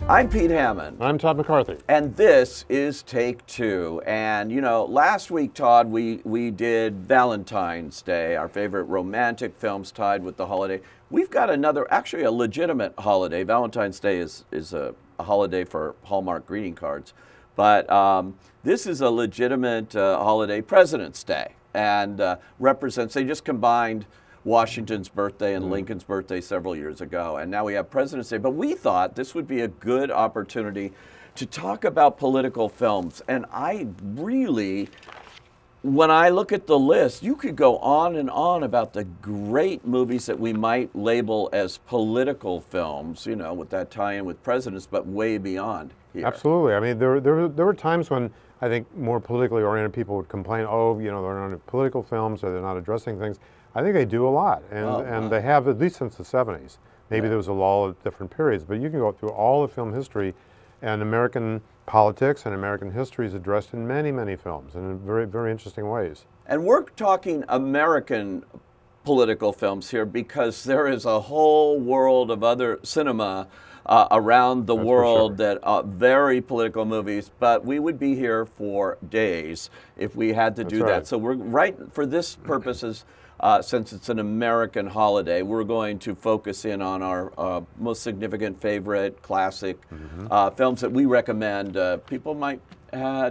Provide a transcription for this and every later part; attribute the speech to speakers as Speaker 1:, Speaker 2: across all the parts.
Speaker 1: I'm Pete Hammond.
Speaker 2: I'm Todd McCarthy.
Speaker 1: And this is Take Two. And you know, last week, Todd, we did Valentine's Day, our favorite romantic films tied with the holiday. We've got another, actually a legitimate holiday. Valentine's Day is a holiday for Hallmark greeting cards. But this is a legitimate holiday, President's Day. And represents, they just combined Washington's birthday and Lincoln's birthday several years ago, and now we have President's Day. But we thought this would be a good opportunity to talk about political films. And I really, when I look at the list, you could go on and on about the great movies that we might label as political films, you know, with that tie-in with presidents, but way beyond here.
Speaker 2: Absolutely. I mean, there were times when I think more politically oriented people would complain, oh, you know, they're not political films or they're not addressing things. I think they do a lot, and they have at least since the 70s. Maybe there was a lull at different periods, but you can go through all of film history, and American politics and American history is addressed in many, many films and in very, very interesting ways.
Speaker 1: And we're talking American political films here because there is a whole world of other cinema around the world that are very political movies, but we would be here for days if we had to do that. So we're right for this purposes. Since it's an American holiday, we're going to focus in on our most significant favorite classic films that we recommend people might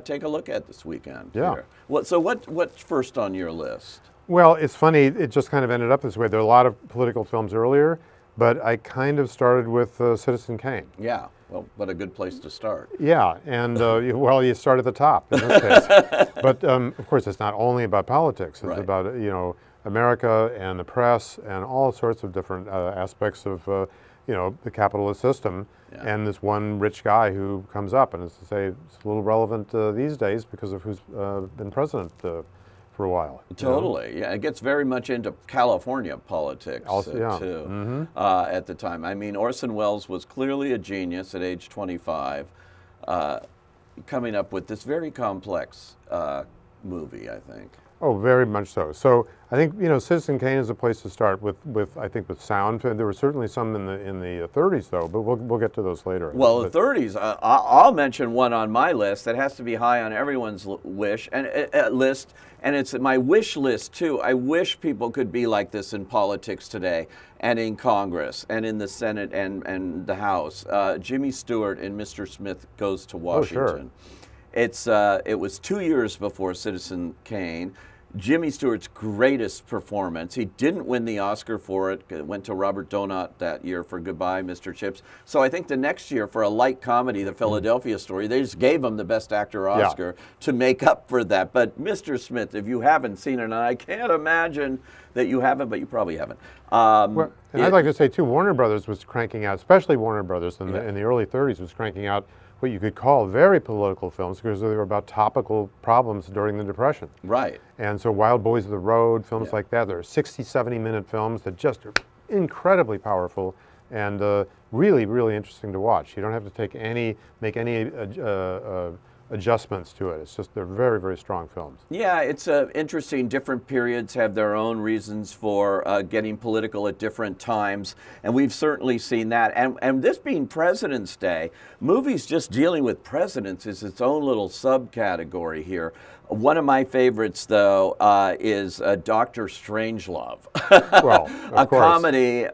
Speaker 1: take a look at this weekend.
Speaker 2: Yeah.
Speaker 1: Here. What's first on your list?
Speaker 2: Well, it's funny, it just kind of ended up this way. There are a lot of political films earlier, but I kind of started with Citizen Kane.
Speaker 1: Yeah, well, what a good place to start.
Speaker 2: Yeah, and well, you start at the top in this case. But of course, it's not only about politics. It's about, you know, America and the press and all sorts of different aspects of, you know, the capitalist system. And this one rich guy who comes up, and as I say, it's a little relevant these days because of who's been president for a while.
Speaker 1: Totally, yeah. It gets very much into California politics too at the time. I mean, Orson Welles was clearly a genius at age 25, coming up with this very complex movie, I think.
Speaker 2: Oh, very much so. So I think, you know, Citizen Kane is a place to start with I think with sound. There were certainly some in the 30s though, but we'll get to those later.
Speaker 1: Well, the 30s. I'll mention one on my list that has to be high on everyone's list, and it's my wish list too. I wish people could be like this in politics today, and in Congress, and in the Senate, and the House. Jimmy Stewart in Mr. Smith Goes to Washington.
Speaker 2: Oh, sure.
Speaker 1: It was 2 years before Citizen Kane. Jimmy Stewart's greatest performance. He didn't win the Oscar for it. It went to Robert Donat that year for Goodbye, Mr. Chips. So I think the next year for a light comedy, The Philadelphia Story, they just gave him the Best Actor Oscar to make up for that. But Mr. Smith, if you haven't seen it, and I can't imagine that you haven't, but you probably haven't.
Speaker 2: Well, and I'd like to say too, Warner Brothers was cranking out, especially Warner Brothers in the early 30s, was cranking out what you could call very political films because they were about topical problems during the Depression.
Speaker 1: Right.
Speaker 2: And so Wild Boys of the Road, films like that, they're 60, 70-minute films that just are incredibly powerful and really, really interesting to watch. You don't have to make any adjustments to it. It's just, they're very, very strong films.
Speaker 1: Yeah, it's interesting. Different periods have their own reasons for getting political at different times, and we've certainly seen that. And this being President's Day, movies just dealing with presidents is its own little subcategory here. One of my favorites, though, is Dr. Strangelove.
Speaker 2: Well,
Speaker 1: a comedy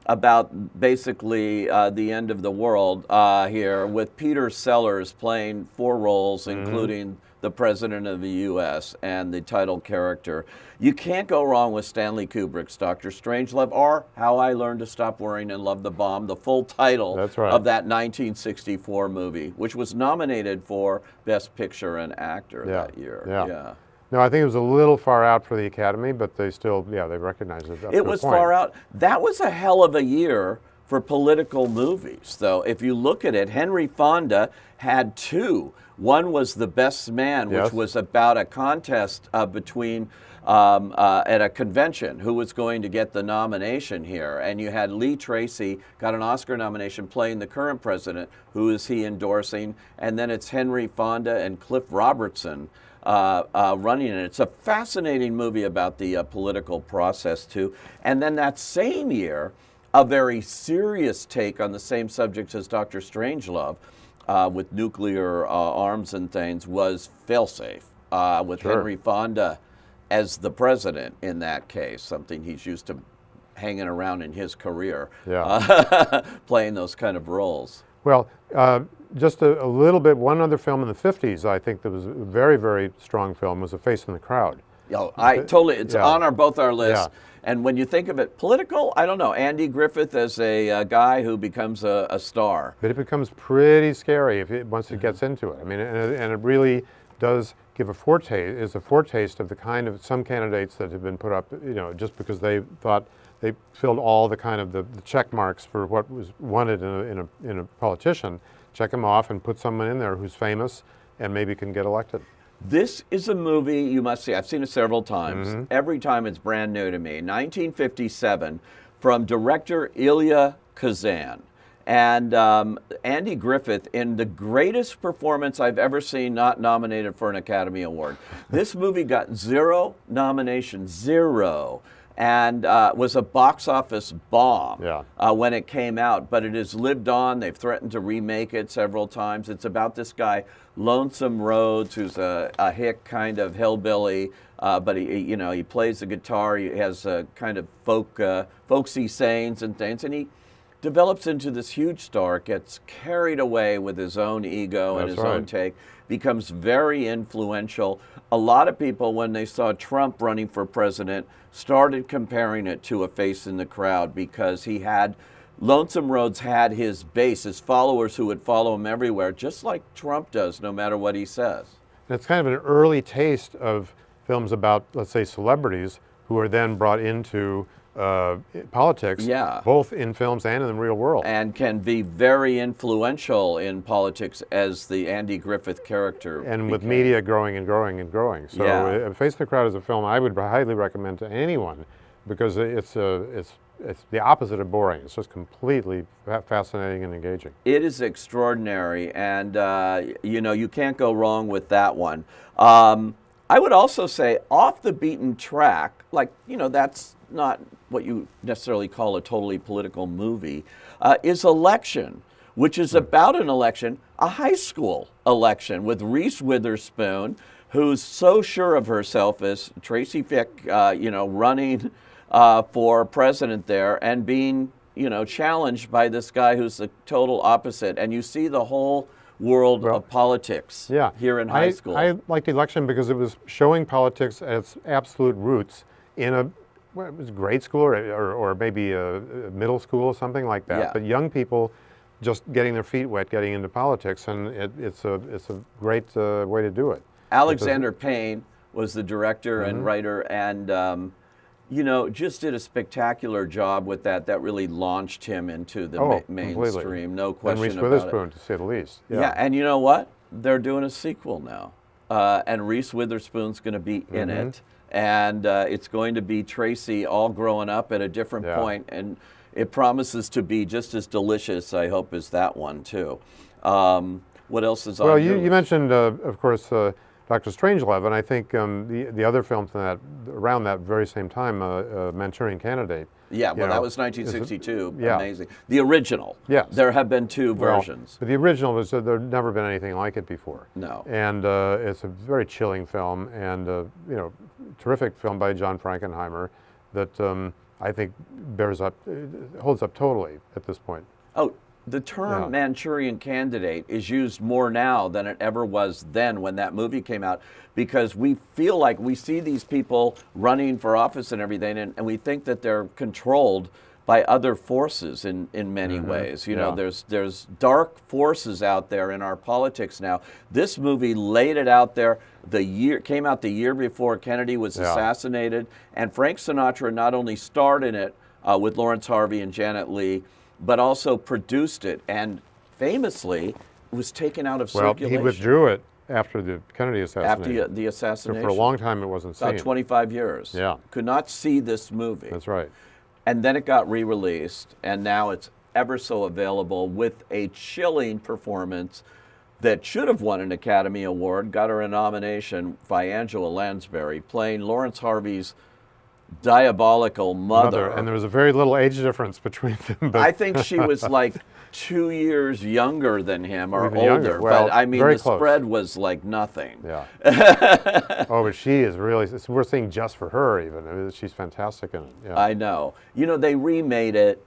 Speaker 1: about basically the end of the world here, with Peter Sellers playing 4 roles, including the President of the U.S. and the title character. You can't go wrong with Stanley Kubrick's Dr. Strangelove or How I Learned to Stop Worrying and Love the Bomb, the full title of that 1964 movie, which was nominated for Best Picture and Actor that year. Yeah.
Speaker 2: No, I think it was a little far out for the Academy, but they still, they recognized it.
Speaker 1: It was far out. That was a hell of a year for political movies, though. If you look at it, Henry Fonda had 2. One was The Best Man, which was about a contest between at a convention who was going to get the nomination here. And you had Lee Tracy, got an Oscar nomination playing the current president, who is he endorsing. And then it's Henry Fonda and Cliff Robertson running it. It's a fascinating movie about the political process, too. And then that same year, A very serious take on the same subject as Dr. Strangelove, with nuclear arms and things, was Failsafe, with
Speaker 2: Sure.
Speaker 1: Henry Fonda as the president in that case, something he's used to hanging around in his career, playing those kind of roles.
Speaker 2: Well, just a little bit, one other film in the 50s I think that was a very, very strong film was A Face in the Crowd.
Speaker 1: Oh, it's on both our lists.
Speaker 2: Yeah.
Speaker 1: And when you think of it political, I don't know, Andy Griffith as a guy who becomes a star.
Speaker 2: But it becomes pretty scary once it gets into it. I mean, and it really does give a foretaste of the kind of some candidates that have been put up, just because they thought they filled all the kind of the check marks for what was wanted in a politician. Check them off and put someone in there who's famous and maybe can get elected.
Speaker 1: This is a movie you must see. I've seen it several times. Every time it's brand new to me. 1957, from director Elia Kazan. And Andy Griffith, in the greatest performance I've ever seen, not nominated for an Academy Award. This movie got 0 nominations, 0. And was a box office bomb when it came out, but it has lived on. They've threatened to remake it several times. It's about this guy, Lonesome Rhodes, who's a hick kind of hillbilly, but he plays the guitar. He has a kind of folksy sayings and things, and he develops into this huge star, gets carried away with his own ego and his own take, becomes very influential. A lot of people, when they saw Trump running for president, started comparing it to A Face in the Crowd, because Lonesome Rhodes had his base, his followers who would follow him everywhere, just like Trump does, no matter what he says.
Speaker 2: And it's kind of an early taste of films about, let's say, celebrities who are then brought into politics, both in films and in the real world.
Speaker 1: And can be very influential in politics, as the Andy Griffith character.
Speaker 2: And with media growing and growing and growing. So Face the Crowd is a film I would highly recommend to anyone, because it's the opposite of boring. It's just completely fascinating and engaging. It
Speaker 1: is extraordinary, and you can't go wrong with that one. I would also say off the beaten track, that's not what you necessarily call a totally political movie, is Election, which is about an election, a high school election, with Reese Witherspoon, who's so sure of herself as Tracy Fick, running for president there, and being, challenged by this guy who's the total opposite. And you see the whole world of politics here in high school.
Speaker 2: I liked Election because it was showing politics at its absolute roots in it was grade school or maybe a middle school or something like that. But young people just getting their feet wet, getting into politics, and it's a great way to do it.
Speaker 1: Alexander Payne was the director and writer, and just did a spectacular job with that. That really launched him into the mainstream, no question about it.
Speaker 2: And Reese Witherspoon, to say the least.
Speaker 1: Yeah, and you know what? They're doing a sequel now, and Reese Witherspoon's going to be in it, and it's going to be Tracy all growing up at a different point, and it promises to be just as delicious, I hope, as that one too. What else is on?
Speaker 2: Well, you mentioned, of course, Dr. Strangelove, and I think the other films around that very same time, Manchurian Candidate.
Speaker 1: Yeah, well, that was 1962. Amazing. The original. Yes. There have been 2 versions.
Speaker 2: But the original was there'd never been anything like it before.
Speaker 1: No.
Speaker 2: And it's a very chilling film, and terrific film by John Frankenheimer that I think holds up totally at this point.
Speaker 1: Oh. The term Manchurian Candidate is used more now than it ever was then when that movie came out, because we feel like we see these people running for office and everything, and we think that they're controlled by other forces in many ways. There's dark forces out there in our politics now. This movie laid it out there. Came out the year before Kennedy was assassinated, and Frank Sinatra not only starred in it with Lawrence Harvey and Janet Leigh, but also produced it, and famously was taken out of circulation.
Speaker 2: Well, he withdrew it after the Kennedy assassination.
Speaker 1: After the assassination.
Speaker 2: So for a long time it wasn't seen.
Speaker 1: About 25 years.
Speaker 2: Yeah.
Speaker 1: Could not see this movie.
Speaker 2: That's right.
Speaker 1: And then it got re-released, and now it's ever so available with a chilling performance that should have won an Academy Award, got her a nomination by Angela Lansbury, playing Lawrence Harvey's diabolical mother.
Speaker 2: And there was a very little age difference between them. But
Speaker 1: I think she was like 2 years younger than him or
Speaker 2: even
Speaker 1: older.
Speaker 2: younger. Well,
Speaker 1: but I mean,
Speaker 2: very
Speaker 1: the
Speaker 2: close.
Speaker 1: spread was like nothing.
Speaker 2: Yeah. Oh, but she is really, it's worth seeing just for her even. I mean, she's fantastic in it. Yeah.
Speaker 1: I know. You know, they remade it,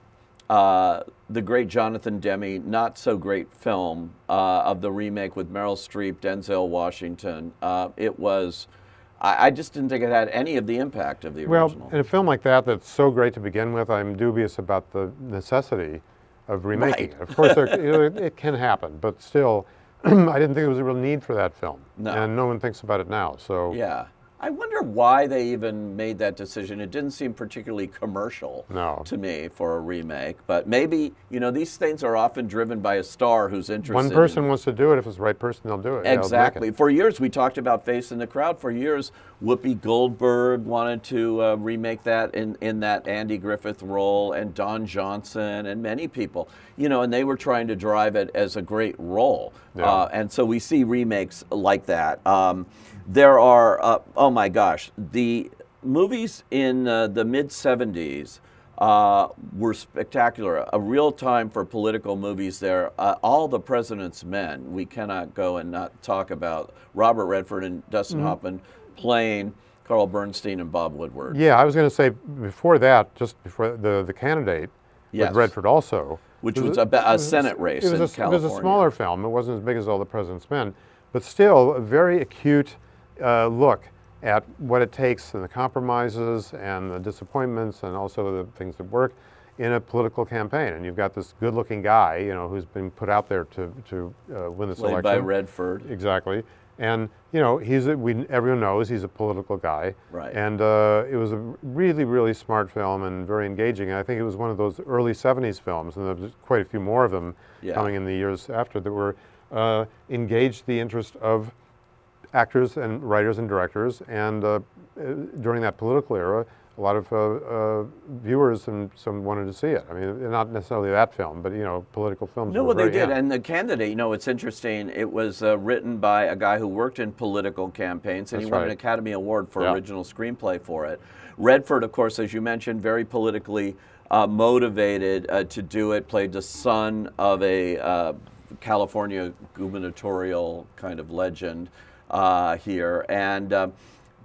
Speaker 1: the great Jonathan Demme, not so great film of the remake with Meryl Streep, Denzel Washington. It was, I just didn't think it had any of the impact of the original.
Speaker 2: Well, in a film like that that's so great to begin with, I'm dubious about the necessity of remaking it. Of course, it can happen, but still, I didn't think there was a real need for that film.
Speaker 1: No.
Speaker 2: And no one thinks about it now. So
Speaker 1: Yeah. I wonder why they even made that decision. It didn't seem particularly commercial to me for a remake. But maybe, you know, these things are often driven by a star who's interested.
Speaker 2: One person wants to do it. If it's the right person, they'll do it.
Speaker 1: Exactly.
Speaker 2: Yeah,
Speaker 1: For years, we talked about Face in the Crowd. For years, Whoopi Goldberg wanted to remake that in that Andy Griffith role, and Don Johnson, and many people. You know, and they were trying to drive it as a great role.
Speaker 2: Yeah.
Speaker 1: And so we see remakes like that. There are, oh my gosh, the movies in the mid-'70s were spectacular. A real time for political movies there. All the President's Men, we cannot go and not talk about Robert Redford and Dustin Hoffman playing Carl Bernstein and Bob Woodward.
Speaker 2: Yeah, I was going to say before that, just before the Candidate, with Redford also.
Speaker 1: Which was a Senate race in California.
Speaker 2: It was a smaller film. It wasn't as big as All the President's Men, but still a very acute look at what it takes and the compromises and the disappointments and also the things that work in a political campaign. And you've got this good-looking guy, you know, who's been put out there to win this election.
Speaker 1: Played by Redford.
Speaker 2: Exactly. And, you know, everyone knows he's a political guy.
Speaker 1: Right.
Speaker 2: And it was a really, really smart film and very engaging. And I think it was one of those early 70s films, and there was quite a few more of them coming in the years after that were engaged the interest of actors and writers and directors. And during that political era, a lot of viewers and some wanted to see it. I mean, not necessarily that film, but, you know, political films.
Speaker 1: No, well, they did. And The Candidate, you know, it's interesting. It was written by a guy who worked in political campaigns, and he won an Academy Award for original screenplay for it. Redford, of course, as you mentioned, very politically motivated to do it, played the son of a California gubernatorial kind of legend here. And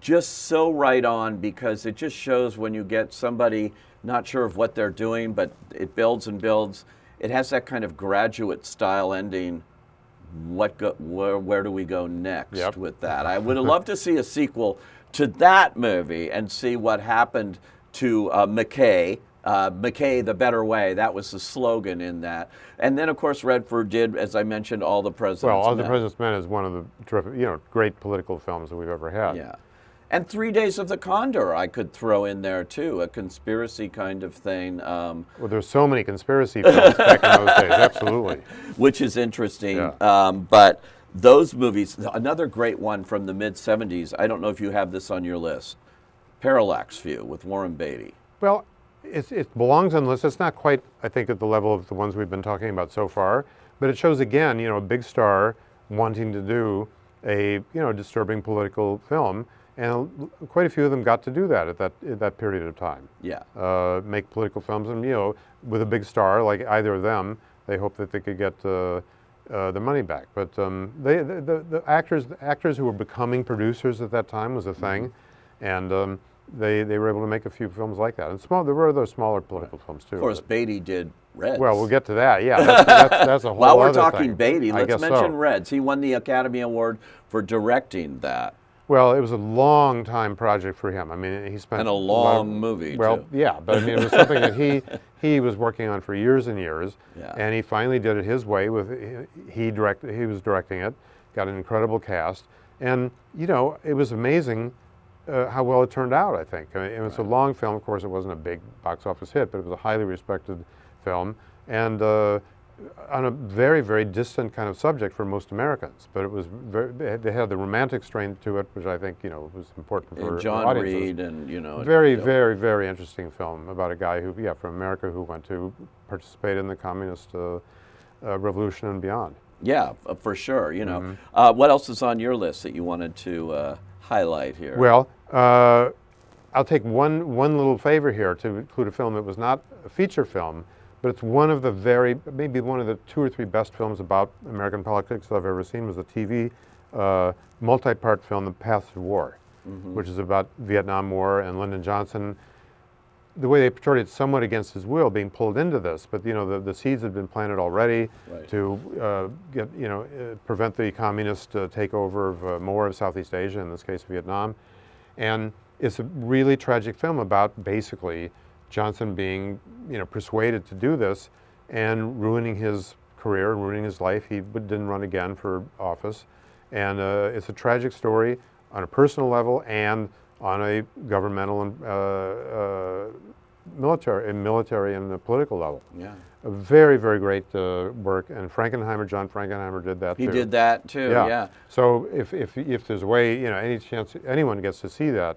Speaker 1: just so right on, because it just shows when you get somebody not sure of what they're doing, but it builds and builds. It has that kind of Graduate style ending. Where do we go next with that? I would have loved to see a sequel to that movie and see what happened to McKay. McKay, the better way. That was the slogan in that. And then, of course, Redford did, as I mentioned, All the President's Men.
Speaker 2: Well, All the President's Men is one of the terrific, you know, great political films that we've ever had.
Speaker 1: Yeah. And 3 Days of the Condor I could throw in there, too, a conspiracy kind of thing.
Speaker 2: Well, there's so many conspiracy films back in those days, absolutely.
Speaker 1: Which is interesting.
Speaker 2: Yeah.
Speaker 1: But those movies, another great one from the mid-'70s, I don't know if you have this on your list, Parallax View with Warren Beatty.
Speaker 2: Well, it belongs on the list. It's not quite, I think, at the level of the ones we've been talking about so far, but it shows, again, you know, a big star wanting to do a, you know, disturbing political film. And quite a few of them got to do that at that period of time. Yeah. Make political films, and, you know, with a big star like either of them, they hope that they could get the money back. But the actors who were becoming producers at that time was a thing, and they were able to make a few films like that. And there were other smaller political films too.
Speaker 1: Of course, Beatty did Reds.
Speaker 2: Well, we'll get to that. Yeah, that's a whole
Speaker 1: While we're
Speaker 2: other
Speaker 1: talking
Speaker 2: thing.
Speaker 1: Beatty, let's mention Reds. He won the Academy Award for directing that.
Speaker 2: Well, it was a long time project for him. I mean, he spent
Speaker 1: a long movie.
Speaker 2: Well,
Speaker 1: too.
Speaker 2: Yeah, but I mean, it was something that he was working on for years and years, and he finally did it his way. He was directing it, got an incredible cast, and, you know, it was amazing how well it turned out. I think. I mean, it was a long film. Of course, it wasn't a big box office hit, but it was a highly respected film, and on a very, very distant kind of subject for most Americans. But it was they had the romantic strain to it, which I think, you know, was important for
Speaker 1: John
Speaker 2: audiences.
Speaker 1: Reed, and, you know,
Speaker 2: very, very, very interesting film about a guy who, from America, who went to participate in the communist revolution and beyond.
Speaker 1: Yeah, for sure. You know, what else is on your list that you wanted to highlight here?
Speaker 2: Well, I'll take one little favor here to include a film that was not a feature film, but it's one of the maybe one of the 2 or 3 best films about American politics I've ever seen. Was a TV multi-part film, The Path to War, which is about Vietnam War and Lyndon Johnson. The way they portrayed it, somewhat against his will, being pulled into this, but the seeds had been planted already to prevent the communist takeover of more of Southeast Asia, in this case Vietnam, and it's a really tragic film about basically Johnson being persuaded to do this and ruining his career and ruining his life. He didn't run again for office, and it's a tragic story on a personal level and on a governmental and military and a political level.
Speaker 1: Yeah.
Speaker 2: A very, very great work, and John Frankenheimer did that too.
Speaker 1: He did that too, yeah.
Speaker 2: So if there's a way, any chance anyone gets to see that,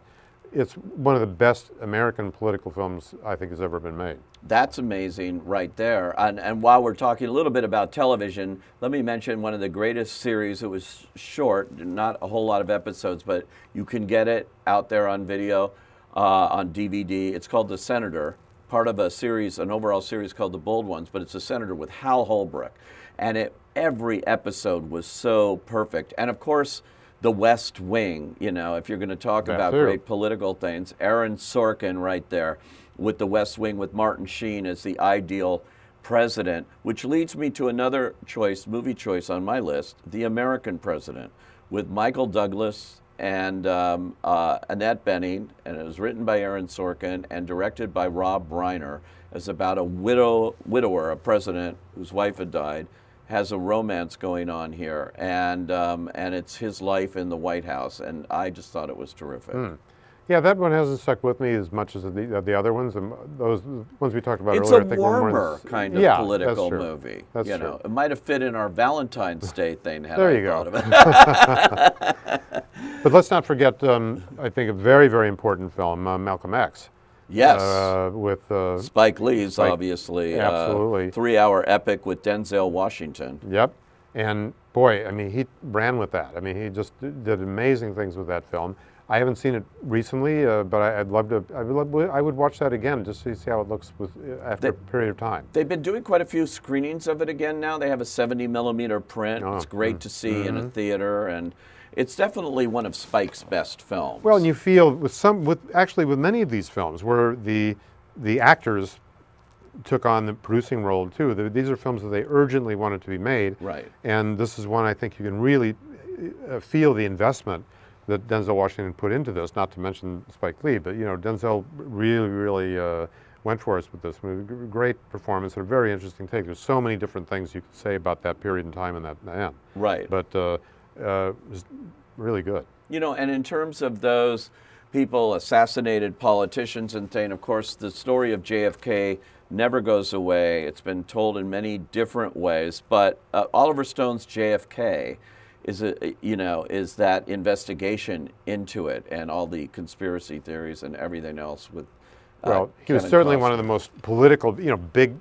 Speaker 2: it's one of the best American political films I think has ever been made.
Speaker 1: That's amazing right there. And while we're talking a little bit about television, let me mention one of the greatest series. It was short, not a whole lot of episodes, but you can get it out there on video, on DVD. It's called The Senator, part of a series, an overall series called The Bold Ones, but it's The Senator with Hal Holbrook. And every episode was so perfect. And of course, The West Wing, if you're going to talk about great political things, Aaron Sorkin right there with The West Wing with Martin Sheen as the ideal president, which leads me to another movie choice on my list, The American President, with Michael Douglas and Annette Bening, and it was written by Aaron Sorkin and directed by Rob Reiner, as about a widower, a president whose wife had died, has a romance going on here, and it's his life in the White House, and I just thought it was terrific.
Speaker 2: Yeah, that one hasn't stuck with me as much as the other ones. Those ones we talked about
Speaker 1: it's
Speaker 2: earlier.
Speaker 1: It's a warmer kind of political movie.
Speaker 2: That's true.
Speaker 1: It might have fit in our Valentine's Day thing had
Speaker 2: there
Speaker 1: I
Speaker 2: you
Speaker 1: thought
Speaker 2: go.
Speaker 1: of it.
Speaker 2: But let's not forget, I think, a very, very important film, Malcolm X.
Speaker 1: Yes.
Speaker 2: With
Speaker 1: Spike Lee's, obviously.
Speaker 2: Absolutely.
Speaker 1: 3-hour epic with Denzel Washington.
Speaker 2: Yep. And boy, I mean, he ran with that. I mean, he just did amazing things with that film. I haven't seen it recently, but I would watch that again just to see how it looks after a period of time.
Speaker 1: They've been doing quite a few screenings of it again now. They have a 70mm print. It's great to see in a theater, and it's definitely one of Spike's best films.
Speaker 2: Well, and you feel with many of these films where the actors took on the producing role too. These are films that they urgently wanted to be made.
Speaker 1: Right.
Speaker 2: And this is one I think you can really feel the investment that Denzel Washington put into this, not to mention Spike Lee, but Denzel really went for us with this movie. Great performance and a very interesting take. There's so many different things you could say about that period in time and that end.
Speaker 1: Right.
Speaker 2: But it was really good.
Speaker 1: And in terms of those people, assassinated politicians and things, of course, the story of JFK never goes away. It's been told in many different ways, but Oliver Stone's JFK is that investigation into it and all the conspiracy theories and everything else with
Speaker 2: well, he was certainly one of the most political, big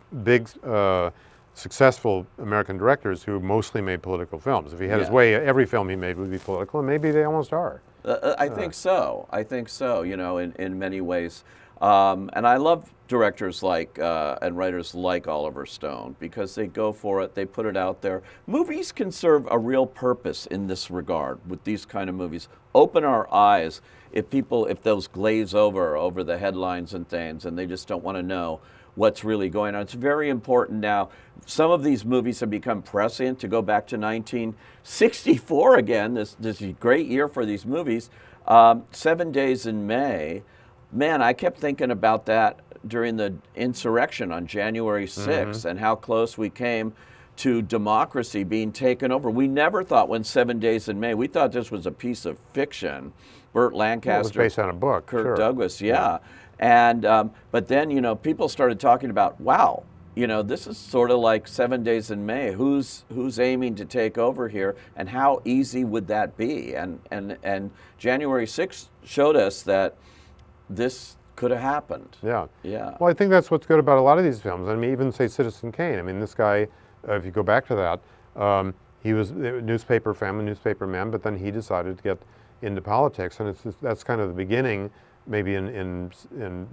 Speaker 2: successful American directors who mostly made political films. If he had his way, every film he made would be political, and maybe they almost are.
Speaker 1: I think so. In many ways. And I love directors and writers like Oliver Stone because they go for it, they put it out there. Movies can serve a real purpose in this regard with these kind of movies. Open our eyes if those glaze over the headlines and things and they just don't want to know what's really going on. It's very important now. Some of these movies have become prescient. To go back to 1964 again, this great year for these movies, 7 Days in May. Man, I kept thinking about that during the insurrection on January 6th and how close we came to democracy being taken over. We never thought when 7 Days in May, we thought this was a piece of fiction. Burt Lancaster.
Speaker 2: It was based on a book.
Speaker 1: Kirk Douglas, yeah. And but then, people started talking about, wow, this is sort of like 7 Days in May. Who's aiming to take over here, and how easy would that be? And January 6th showed us that this could have happened.
Speaker 2: Yeah.
Speaker 1: Yeah.
Speaker 2: Well, I think that's what's good about a lot of these films. I mean, even say Citizen Kane. I mean, this guy, if you go back to that, he was a family newspaper man, but then he decided to get into politics, and that's kind of the beginning maybe in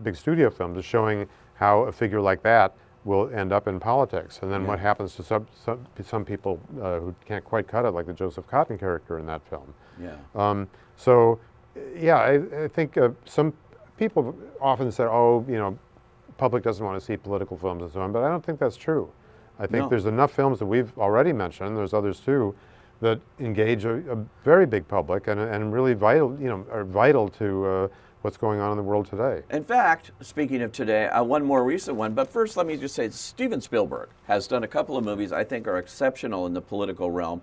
Speaker 2: big studio films, is showing how a figure like that will end up in politics, and then what happens to some people who can't quite cut it, like the Joseph Cotten character in that film.
Speaker 1: Yeah.
Speaker 2: So, yeah, I think some people often say, oh, you know, public doesn't want to see political films and so on, but I don't think that's true. I think there's enough films that we've already mentioned, there's others too, that engage a very big public and really vital, you know, are vital to what's going on in the world today.
Speaker 1: In fact, speaking of today, one more recent one, but first let me just say Steven Spielberg has done a couple of movies I think are exceptional in the political realm.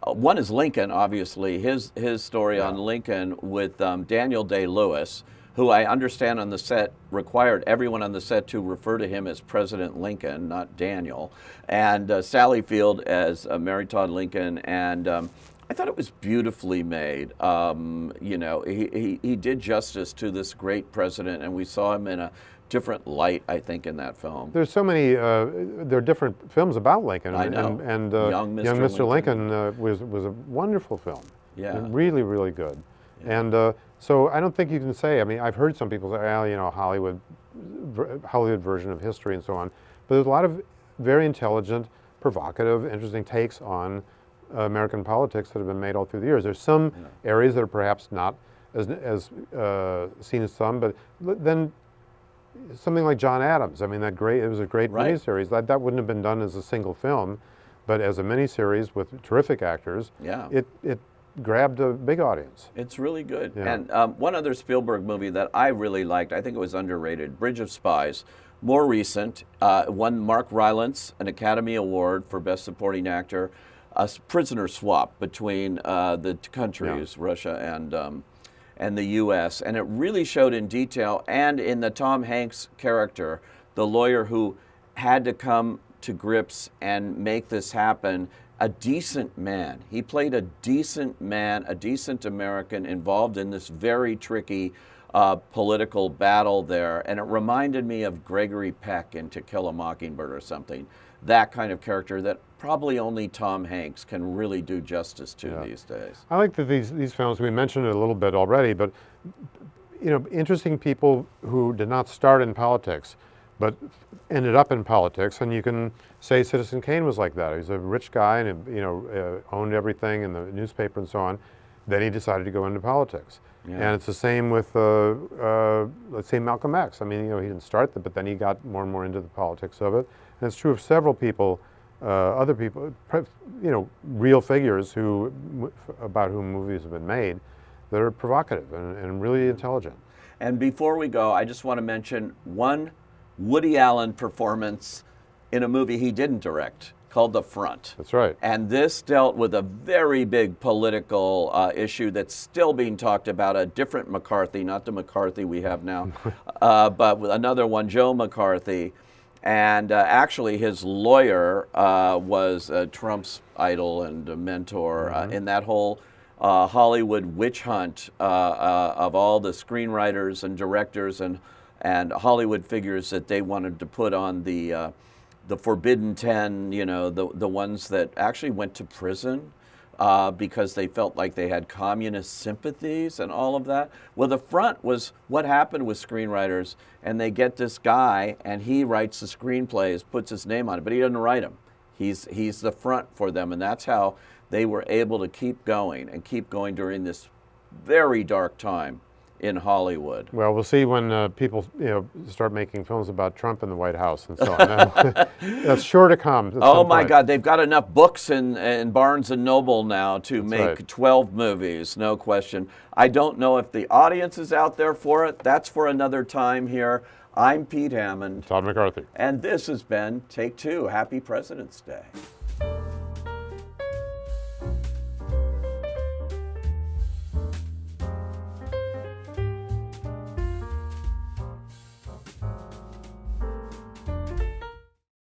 Speaker 1: One is Lincoln, obviously, his story on Lincoln with Daniel Day-Lewis, who I understand on the set required everyone on the set to refer to him as President Lincoln, not Daniel, and Sally Field as Mary Todd Lincoln, and I thought it was beautifully made. You know, he did justice to this great president, and we saw him in a different light, I think, in that film.
Speaker 2: There's so many, there are different films about Lincoln.
Speaker 1: I know.
Speaker 2: And
Speaker 1: Young Mr.
Speaker 2: Lincoln was a wonderful film.
Speaker 1: Yeah.
Speaker 2: Really, really good. Yeah. And so I don't think you can say, I mean, I've heard some people say, well, you know, Hollywood version of history and so on. But there's a lot of very intelligent, provocative, interesting takes on American politics that have been made all through the years. There's some areas that are perhaps not as seen as some, but then something like John Adams. I mean, it was a great miniseries. That wouldn't have been done as a single film, but as a miniseries with terrific actors.
Speaker 1: Yeah.
Speaker 2: It grabbed a big audience.
Speaker 1: It's really good.
Speaker 2: Yeah.
Speaker 1: And one other Spielberg movie that I really liked, I think it was underrated, Bridge of Spies. More recent, won Mark Rylance an Academy Award for Best Supporting Actor. A prisoner swap between the two countries, Russia and the U.S., and it really showed in detail, and in the Tom Hanks character, the lawyer who had to come to grips and make this happen, a decent man. He played a decent man, a decent American involved in this very tricky political battle there, and it reminded me of Gregory Peck in To Kill a Mockingbird or something. That kind of character that probably only Tom Hanks can really do justice to these days.
Speaker 2: I like that these films, we mentioned it a little bit already, but you know, interesting people who did not start in politics, but ended up in politics, and you can say Citizen Kane was like that. He was a rich guy and you know owned everything in the newspaper and so on. Then he decided to go into politics. Yeah. And it's the same with, let's say, Malcolm X. I mean, you know, he didn't start that, but then he got more and more into the politics of it. And it's true of several people, other people, you know, real figures about whom movies have been made that are provocative and really intelligent.
Speaker 1: And before we go, I just want to mention one Woody Allen performance in a movie he didn't direct called The Front.
Speaker 2: That's right.
Speaker 1: And this dealt with a very big political issue that's still being talked about, a different McCarthy, not the McCarthy we have now, but with another one, Joe McCarthy. And actually his lawyer was Trump's idol and mentor in that whole Hollywood witch hunt of all the screenwriters and directors and Hollywood figures that they wanted to put on the Forbidden 10, you know, the ones that actually went to prison because they felt like they had communist sympathies and all of that. Well, The Front was what happened with screenwriters, and they get this guy, and he writes the screenplays, puts his name on it, but he doesn't write them. He's the front for them, and that's how they were able to keep going during this very dark time in Hollywood.
Speaker 2: Well, we'll see when people, you know, start making films about Trump in the White House and so on. That's sure to come.
Speaker 1: Oh my God, they've got enough books in Barnes and Noble now to make 12 movies, no question. I don't know if the audience is out there for it. That's for another time here. I'm Pete Hammond.
Speaker 2: Todd McCarthy.
Speaker 1: And this has been Take Two. Happy President's Day.